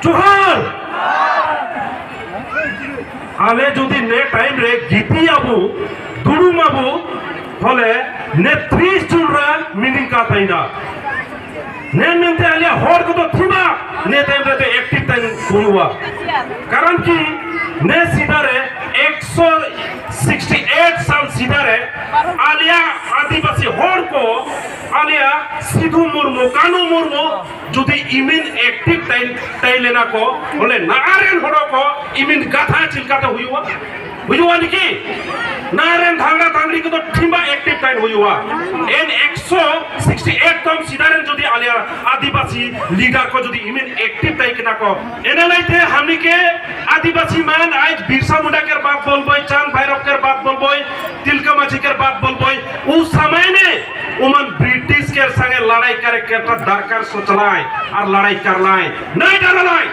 जोहार आले जुदी ने टाइम रे गीती आबू दुड़ुम आबू होले ने 30 चुनरा मीनिंग का थाइना ने मिलते आलिया होर को तो थीमा ने टाइम रे तो एक्टिव टाइम हुआ कारण कि ने सीधा रे 168 साल सीधा रे आलिया आदिवासी होर को आलिया सिधु मुर्मू कानू मुर्मू जुदी इमिन एक्टिव टाइम लेना को बोले नारेन होरो को इमिन गाथा चिलका तो हुआ निकी नारेन धांगड़ा धांगड़ी को तो ठिंबा एक्टिव टाइम हुआ एन 168 तम सीधारेन जुदी आलिया आदिवासी लीडर को जुदी इमिन एक्टिव टाइम किना को एने लाइते हमनी के आदिवासी मान आज बिरसा मुंडा के बात बोलबोय चांद भैरव के बात बोलबोय तिलका माछी के बात बोलबोय उस समय ने उमन ब्रिटिश के संगे लड़ाई करे के तो दरकार सोचलाय और लड़ाई करलाय नहीं डरलाय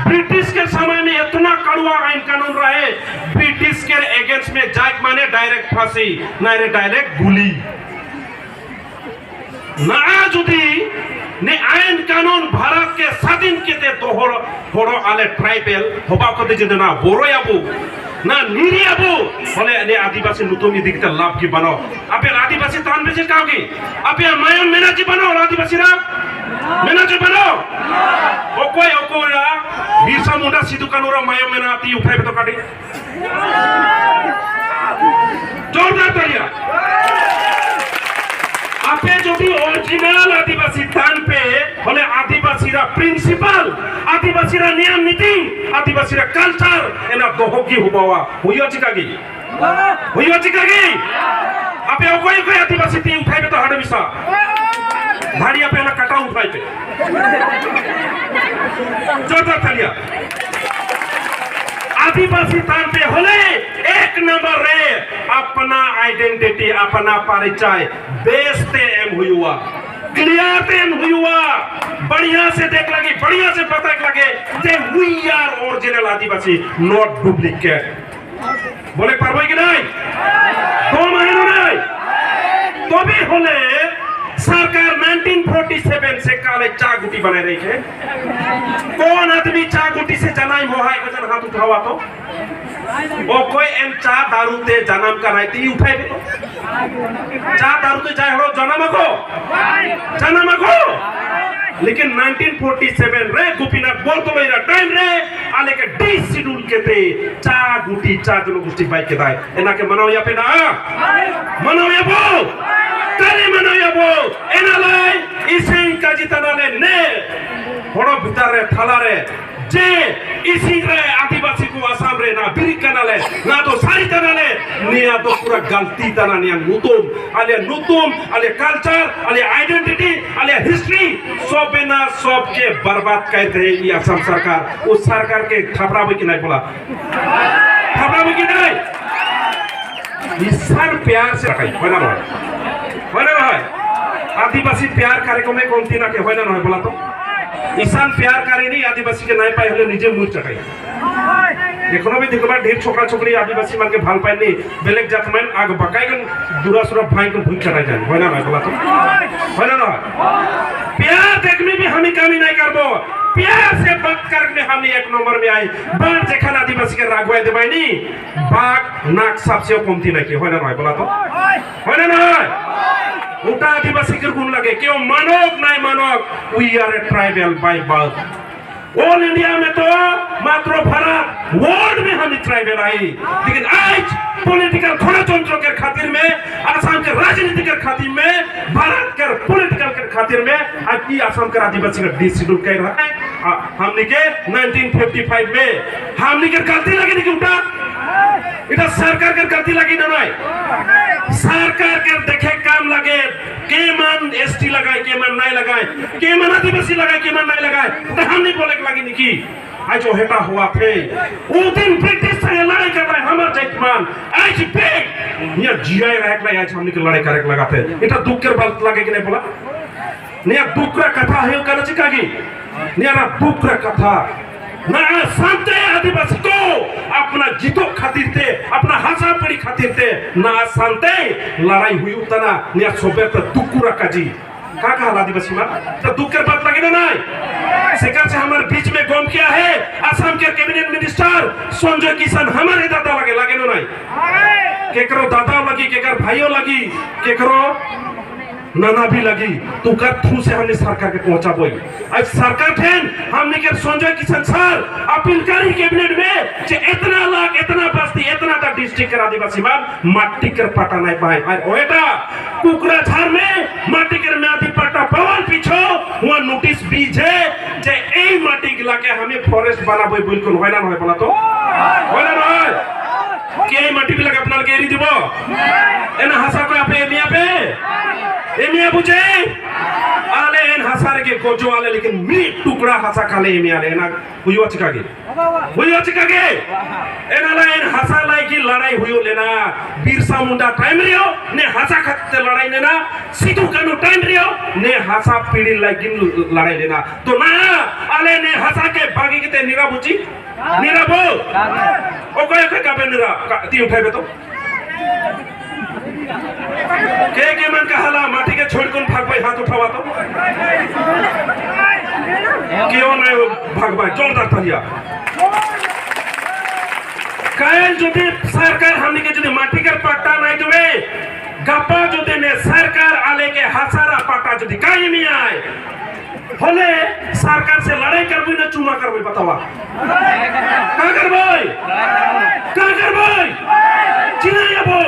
ब्रिटिश के समय में इतना कड़वा आईन कानून रहे ब्रिटिश के अगेंस्ट में जाक माने डायरेक्ट फांसी ना रे डायरेक्ट गुली ना जुदी ने आईन कानून भारत के स्वाधीन के ते होरो आले ट्राइबल होबा को दे ना बोरो याबू ना नीरी आबू बोले ने आदिवासी नुतुमी दिखते लाभ की बनाओ आपे आदिवासी तान बेचे काओगी आपे मायम मेनाजी बनाओ आदिवासी राम मेनाजी बनाओ ओकोई रा बिरसा मुंडा सिधु कानूरा मायम मेना आती उठाए तो काटी जोरदार तालियां आपे जो भी ओरिजिनल आदिवासी तान पे बोले आदिवासी रा प्रिंसिपल आदिवासी रा नियम नीति आदिवासी रा कल्चर एना दोहोगी हुबावा हुइयो चिकागी आपे ओकोई आदिवासी ती उठाए तो हाडे बिसा भाड़िया पे ना कटा उठाए पे जोरदार तालियां आदिवासी तान पे होले एक नंबर रे अपना आइडेंटिटी अपना परिचय बेचते एम हुआ क्लियर ते एम हुआ बढ़िया से देख लगे बढ़िया से पता लगे जे we are original adivasi not duplicate बोले पारबो कि नहीं तो मानो नहीं तो भी होले सरकार 1947 से काले चागुटी बने रही है कौन आदमी चागुटी से जनाई मोहाय को जन हाथ उठावा तो वो कोई एम चा दारू ते जन्म कराई ती उठाए तो चा दारू ते जाए हो जन्म को लेकिन 1947 रे गोपीनाथ बोल तो मेरा टाइम रे आले के डी शेड्यूल के ते चा जनगोष्ठी बाइक के दाए एना के मनाओ या पे ना मनाओ या बो ताले मनाओ या बो एना लाई इसे का जितना ने होड़ो भीतर रे थाला रे जे इसी रे आदिवासी को आसाम रे ना बिरी कनाले ना तो सारी तनाले निया तो पूरा गलती तना निया नुतुम आले कल्चर आले आइडेंटिटी आले हिस्ट्री सब ना सब के बर्बाद करते हैं ये असम सरकार उस सरकार के थपड़ा भी कि नहीं बोला थपड़ा भी कि नहीं इस सर प्यार से रखाई होना है आदिवासी प्यार कार्यक्रम में कौन थी ना के होना है बोला तो ईशान प्यार करे नहीं आदिवासी के नहीं पाए हले निजे मुंह चटाई देखो भी देखो ढेर छोकरा छोकरी आदिवासी मान के भाल पाए नहीं बेलेग जात में आग बकाईगन दुरासुरा भाई को भूख चटाई जाए होना ना बोला तो होना ना प्यार देखने भी हम कमी नहीं करबो प्यार से बात करने हम एक नंबर में आई बार जेखन आदिवासी के रागवाई देबाई नी बाग नाक सबसे कमती नहीं की होना ना बोला तो होना ना उल्टा आदिवासी के गुण लगे क्यों मानव नहीं मानव we are a tribal by birth all India में तो मात्र भारत वर्ल्ड में हम ट्राइबल आई लेकिन आज पॉलिटिकल गणतंत्र के खातिर में असम के राजनीति के खातिर में भारत के पॉलिटिकल के खातिर में आज की असम के आदिवासी का डी शेड्यूल कर रहा है हमने के 1955 में हमने के गलती लगी नहीं उल्टा इधर सरकार के गलती लगी ना नहीं सरकार के देखे काम लगे के मन एसटी लगाए के मन नहीं लगाए के मन आदिवासी लगाए के मन नहीं लगाए तो हम नहीं बोले लगी नहीं की आज जो हेटा हुआ थे वो दिन ब्रिटिश से लड़ाई कर रहे हमारे जैतमान आज पे ये जीआई रह गया आज हमने के लड़ाई करे लगाते इतना दुख के बात लगे कि नहीं बोला निया दुख रा कथा है करना चाहिए निया दुख रा कथा ना शांति आदिवासी को अपना जीतो खातिर थे अपना हंसा पड़ी खातिर थे ना शांति लड़ाई हुई उतना निया सोबे तो दुकुरा काजी का कहला आदिवासी मान तो दुख के बात लगे ना नहीं सेकर से हमारे बीच में गम किया है असम के कैबिनेट मिनिस्टर संजय किशन हमारे दादा लगे ना नहीं केकरो दादा लगी केकर भाइयों लगी केकरो नाना भी लगी तू कर थ्रू से हमने सरकार के पहुंचा बोई आज सरकार ठेन हमने के संजय किशन सर अपील करी कैबिनेट में जे इतना लाख इतना बस्ती इतना तक डिस्ट्रिक्ट के आदिवासी मान माटी कर पटा नहीं पाए और ओएटा कुकरा झार में माटी कर में आदि पटा पवन पीछो हुआ नोटिस बीज है जे ए माटी गिला के हमें फॉरेस्ट बनाबो बिल्कुल होय ना होय बोला तो होय ना होय के माटी गिला के अपना के री दिबो एना हसा को आपे मिया पे एमिया बुझे आले इन हसारे के गोजो आले लेकिन मीट टुकड़ा हसा खाले एमिया ले ना हुई चिकागे एनाला इन हसा लाई की लड़ाई हुई लेना बिरसा मुंडा टाइम रियो ने हसा खत्ते लड़ाई लेना सिद्धू कानू टाइम रियो ने हसा पीड़ी लाई की लड़ाई लेना तो ना आले ने हसा के बागी के निरा बुची निरा बो ओ कोई काबे निरा ती उठाबे तो के मन कहला माटी के छोड़ कोन भागबाई हाथ उठावा तो क्यों नहीं भागबाई जोरदार तालिया कायल যদি सरकार हमनी के যদি माटी के पट्टा नहीं देवे गप्पा যদি ने सरकार आले के हसारा पट्टा যদি काई में आए होले सरकार से लड़ाई करबई ना चुमा करबई बतावा का करबई चिनायाबो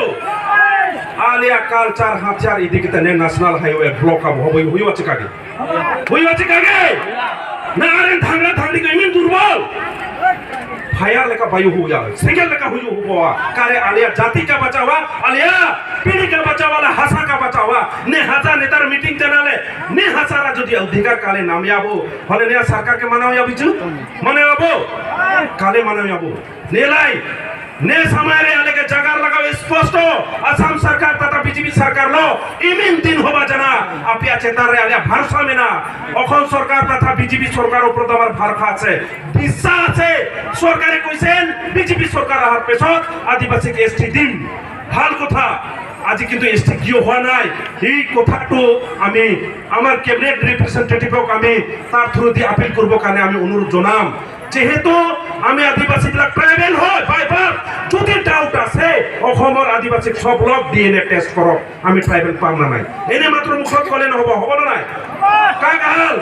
आलिया कल्चर हाचार इदी के तने नेशनल हाईवे ब्लॉक अब हुई चिकागे नारेन धांगरा धांगरी के इमिन दुर्बल फायर लेका बायु हो जाए सिंगल लेका हुई हुआ कारे आलिया जाति का बचावा आलिया पीढ़ी का बचावाला हसा का बचावा ने हसा नेतार मीटिंग चनाले ने हसारा যদি अधिकार काले नामयाबो भले ने सरकार के मनाओ या बिजु मनाओबो काले मनाओ याबो नेलाई ने समय रे आले के जगार लगाओ स्पष्ट असम सरकार तथा बीजेपी सरकार लो इमिन दिन होबा जना आपिया चेतार रे आले भरोसा में ना अखन सरकार तथा बीजेपी सरकार ऊपर তোমার ভরসা আছে বিশ্বাস আছে সরকারে কইছেন बीजेपी सरकार আর পেছত আদিবাসী কে এসটি দিন ভাল কথা আজি কিন্তু এসটি কিও হওয়া নাই এই কথাটো আমি আমার ক্যাবিনেট রিপ্রেজেন্টেটিভক আমি তার থ্রু দি আপিল করব কানে আমি অনুরোধ জনাম যেহেতু আমি আদিবাসী বিলাক ট্রাইবেল হয় বাইবার যদি ডাউট আছে অসমৰ আদিবাসী সব লগ ডিএনএ টেস্ট কৰক আমি ট্রাইবেল পাম না নাই এনে মাত্র মুখত কলে নহব হ'ব না নাই কাগাল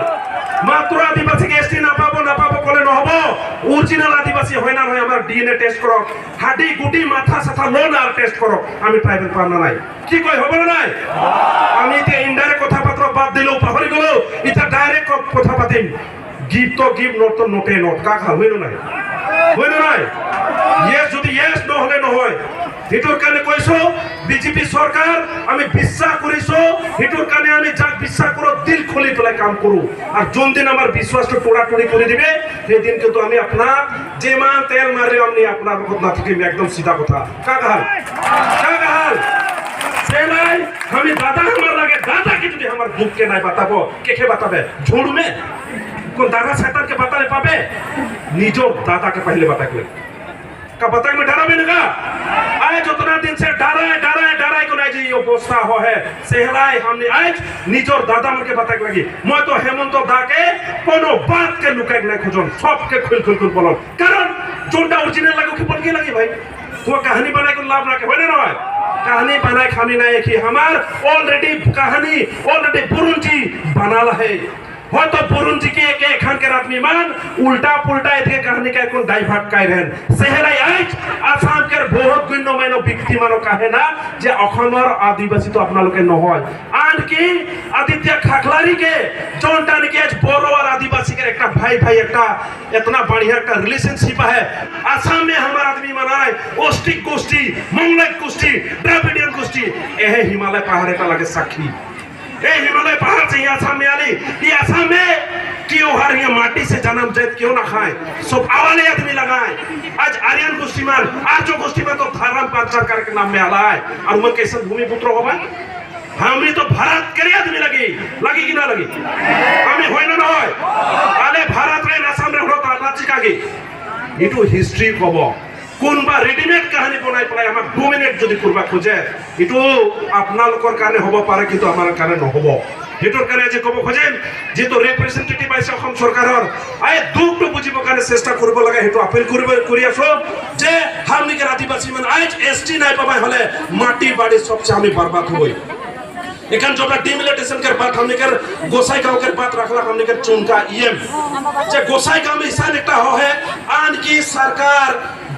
মাত্র আদিবাসী এসটি না পাবো কলে নহব অরিজিনাল আদিবাসী হয় না হয় আমার ডিএনএ টেস্ট কৰক হাডি গুটি মাথা সাথা লোন আর টেস্ট কৰক আমি ট্রাইবেল পাম না নাই কি কই হ'ব না নাই আমি তে ইনডাইরেক্ট কথা পাত্র বাদ দিলো পাহরি গলো এটা ডাইরেক্ট কথা পাতিম give to give not to note not का खा होइनो নাই yes যদি yes ন হলে নহয় হিটোর কানে কইছো বিজেপি সরকার আমি বিশ্বাস করিছো হিটোর কানে আমি যা বিশ্বাস করো দিল খুলি তোলা কাম করু আর যোন দিন আমার বিশ্বাসটা টোড়াটুড়ি করে দিবে সেই দিন কিন্তু আমি আপনা যে মান তেল মারে আমি আপনার কথা না থেকে একদম सीधा কথা का कहल सेनाई हमें दादा हमार लगे दादा की যদি আমার दुख के নাই बताबो के बताबे झूठ में कौन दादा शैतान के बताने पाबे निजो दादा के पहले बता के का बता में डरा में लगा आज उतना दिन से डरा को नहीं जी अवस्था हो है सेहलाई हमने आज निजोर दादा मन के बता के लगी मैं तो हेमंत दा के कोनो बात के लुकाई नहीं खोजन सब के खुल बोलो कारण जोंडा ओरिजिनल लागो के बोल के लगी भाई तो कहानी बनाए को लाभ ना के होने ना कहानी बनाए खामी नहीं कि हमार ऑलरेडी कहानी ऑलरेडी बुरुंजी बनाला है হয়তো বুরুন্জি কে কে এখানকার আদমি মান উল্টা পুল্টা এদিকে কাহিনী কে কোন ডাইভার্ট কাই রেন সেহেলাই আইজ আসাম কের বহুত গুণ্য মানো ব্যক্তি মানো কাহে না যে অসমৰ আদিবাসী তো আপনালোকে নহয় আন কি আদিত্য খাখলারি के जोनटान के आज बोरो और आदिवासी के एक भाई একটা इतना बढ़िया একটা रिलेशनशिप है आसाम में हमारा आदमी मनाए ओस्टिक गोष्ठी मंगलक गोष्ठी द्रविडियन गोष्ठी एहे हिमालय पहाड़ का लगे साक्षी ए हिमालय पहाड़ से आसाम में आली ये आसाम में क्यों हर ये माटी से जन्म जैत क्यों ना खाए सब आवाले आदमी लगाए आज आर्यन गोष्ठीमान आज जो गोष्ठी में तो धर्म प्रचार करके नाम में आला है और मन कैसे भूमि पुत्र हो भाई हमें तो भारत के आदमी लगी कि ना लगी हमें होय ना होय आले भारत रे आसाम रे होता लाचिकागे इटू हिस्ट्री कबो কোনবা রেডিমেড কাহিনী বনাই পেলাই আমাক ডমিনেট যদি করবা খোজে এটো আপনালোকৰ কাৰণে হ'ব পাৰে কিন্তু আমাৰ কাৰণে নহব হেটোর কারণে যে কব খোঁজেন যেহেতু রিপ্রেজেন্টেটিভ আছে অসম সরকারের আই দুঃখটো বুঝিব কারণে চেষ্টা করব লাগে হেতু আপিল করি আছো যে হামনিকের আদিবাসী মানে আজ এসটি নাই পাবাই হলে মাটি বাড়ি সবচেয়ে আমি बर्बाद হবই एखन जो डिमिलिटेशन के बात हमने कर गोसाई गांव के बात रखला हमने कर चुनका ईएम जे गोसाई गांव में इंसान एकटा हो है आन की सरकार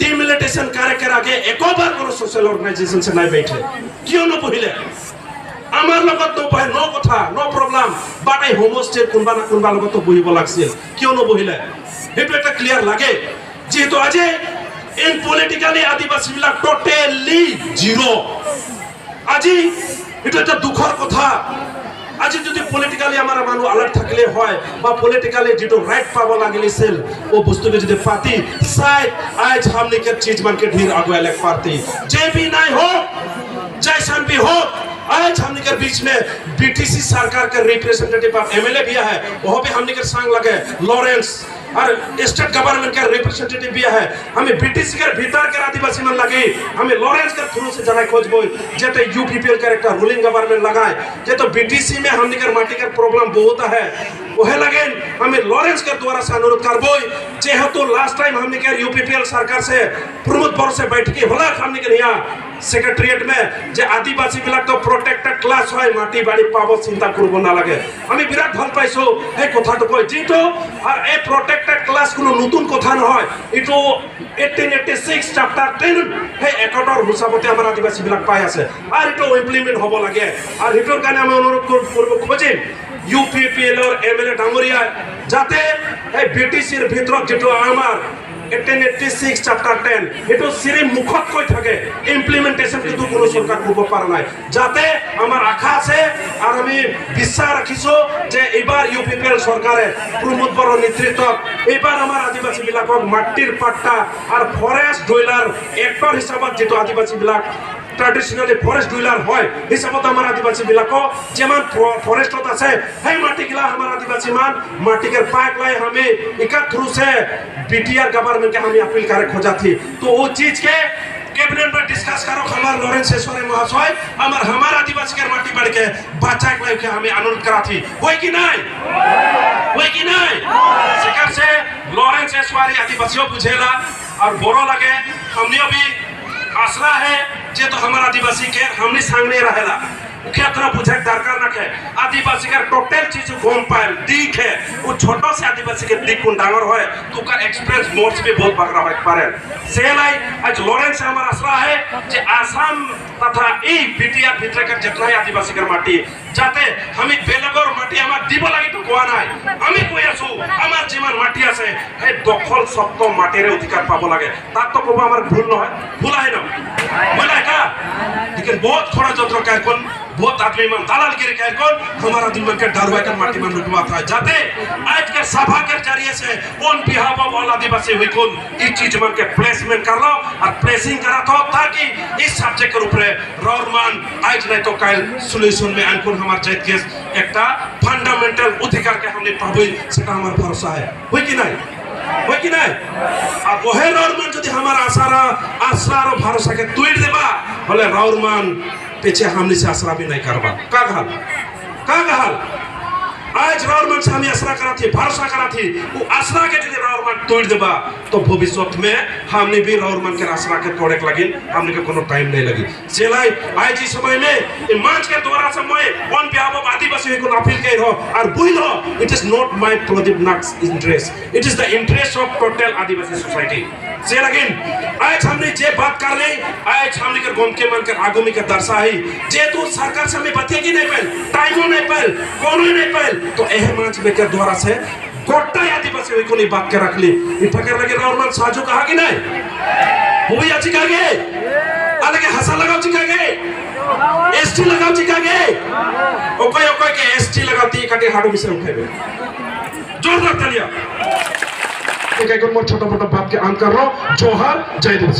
डिमिलिटेशन करे के आगे एको बार कोनो सोशल ऑर्गेनाइजेशन से नहीं बैठे क्यों न पहिले আমার লগত তো পায় নো কথা no problem but I homestay কোনবা লগত তো বহিব লাগছিল কিয় ন বহিলে হেতু একটা ক্লিয়ার লাগে যেহেতু আজি in politically Adivasi black totally zero আজি এটা একটা দুঃখের কথা আজি যদি পলিটিক্যালি আমার মানুষ আলার্ট থাকলে হয় বা পলিটিক্যালি যেটো রাইট পাব লাগিছিল ও বস্তুকে যদি পাতি সাইড আজ हमने चीज मन के ढेर आगे लग पाती जे भी नहीं हो जैसन भी हो आज हमने के बीच में बीटीसी सरकार के रिप्रेजेंटेटिव एमएलए भी है वो भी हमने के संग लगे लॉरेंस और स्टेट गवर्नमेंट का रिप्रेजेंटेटिव भी है हमें बीटीसी के भीतर के आदिवासी मन लगे हमें लॉरेंस के थ्रू से जगह खोजबो जेते यूपीपीएल के एक रूलिंग गवर्नमेंट लगाए जे तो बीटीसी में हमने के माटी के प्रॉब्लम बहुत है ओहे लगे हमें लॉरेंस के द्वारा से अनुरोध करबो जेहेतु लास्ट टाइम हमने के यूपीपीएल सरकार से प्रमोद बर से बैठकी होला हमने के यहाँ सेक्रेटरिएट में जे आदिवासी बिलाक तो प्रोटेक्टेड क्लास হয় মাটি বাড়ি পাবো চিন্তা করব না লাগে আমি বিরাট ভাল পাইছো এই কথাটো কই যেটো আর এই প্রটেক্টেড ক্লাস কোনো নতুন কথা নহয় এটো 1886 চ্যাপ্টার 10 হে একটৰ হিসাবতে আমাৰ আদিবাসী বিলাক পাই আছে আর এটো ইমপ্লিমেন্ট হ'ব লাগে আর এটোৰ কাৰণে আমি অনুৰোধ করব খোজিম यूपीपीएल और एमएलए डांगरिया যাতে এই বিটিসির ভিতর যেটো আমার 1886 চ্যাপ্টার 10 এটো সিরি মুখত কই থাকে ইমপ্লিমেন্টেশন কিন্তু কোনো সরকার করব পারে নাই যাতে আমার আশা আছে আর আমি বিশ্বাস রাখিছো যে এবার ইউপিপিএল সরকারে প্রমোদ বড় নেতৃত্ব এবার আমার আদিবাসী বিলাকক মাটির পাট্টা আর ফরেস্ট ডুইলার একটর হিসাবত যেটো আদিবাসী বিলাক ट्रेडिशनली फॉरेस्ट डुइलर হয় হিসাবত আমার আদিবাসী বিলাকো যেমন ফরেস্টত আছে হে মাটি গিলা আমার আদিবাসী মান माटी के पाइप लाई हमें इका थ्रू से बीटीआर गवर्नमेंट के हमें अपील करे खोजा थी तो वो चीज के कैबिनेट में डिस्कस करो हमार लॉरेंस एसवारे महाशय हमार आदिवासी के माटी बढ़ के बचा के के हमें अनुरोध करा थी होय कि नहीं शिकार से लॉरेंस एसवारे आदिवासियों बुझेला और बोरो लगे हमने भी आसरा है जे तो हमारा आदिवासी के हमने सामने रहेला क्या तरह बुझे दरकार न है आदिवासी का टोटल चीज घूम पाए दिख है वो छोटा से आदिवासी के दिख को डांगर होए तो का एक्सपीरियंस मोड्स भी बहुत बगरा होए पारे सेलाई आज लॉरेंस से हमारा आसरा है जे आसाम तथा ई बीटीआर भीतर के जितना आदिवासी के माटी जाते हमें बेलगोर माटी हमार দিব লাগি তো কোয়া নাই আমি কই আছো আমার জীবন মাটি আছে এই দখল সত্য মাটির অধিকার পাবো লাগে তার তো কব আমার ভুল নয় ভুলাই না বলা का लेकिन बहुत थोड़ा जत्र काय कोन बहुत आदमी मन दलालगिरी काय कोन हमारा दिल के डरवा कर माटी में लुटवा था जाते आज के सभा के जरिए से ऑन बिहाफ ऑफ ऑल आदिवासी हुई कोन इस चीज मन के प्लेसमेंट कर लो और प्लेसिंग करा था ताकि इस सब्जेक्ट के ऊपर रौरमान आज नहीं तो कल सॉल्यूशन में अनकोन हमार जात के एकटा फंडामेंटल अधिकार के हमने पाबई सेटा हमार भरोसा है हुई कि नहीं আর ওহে রৌরমান যদি আমার आशा और भरोसा के तोड़ देबा बोले रौरमान पीछे हमने से आसरा भी नहीं करबा का गहल आज रौरमान से हमें आसरा करा थी भरोसा करा थी वो आसरा के यदि रौरमान तोड़ देबा तो भविष्य में हमने भी रौरमान के आसरा के तोड़े के लगी हमने के कोनो टाइम नहीं लगी सेलाई आज इस समय में मंच के द्वारा से मैं ऑन बिहाफ ऑफ आदिवासी को अपील कर हो और बुझ लो it is not my Pradip Nag's interest it is the interest of total adivasi society से लगिन आज हमने जे बात कर ले आज हमने के गोम के मन के आगमी के दर्शाई जे तो सरकार से हमें बतेगी नहीं पाइल टाइमो नहीं पाइल कोनो नहीं पाइल तो एह मंच में के द्वारा से गोटा आदिवासी हुई कोनी बात के रख ली फकर लगे रौरमान साजू कहा कि नहीं हुई अच्छी कहा गए अलग हंसा लगाओ चिका गए एसटी लगाओ चिका गए ओके के एसटी लगाती काटे हाडू बिसे उठेबे जोरदार तालियां एक मोटा मोटा बात के अंत कर लो जोहर जय दिवस।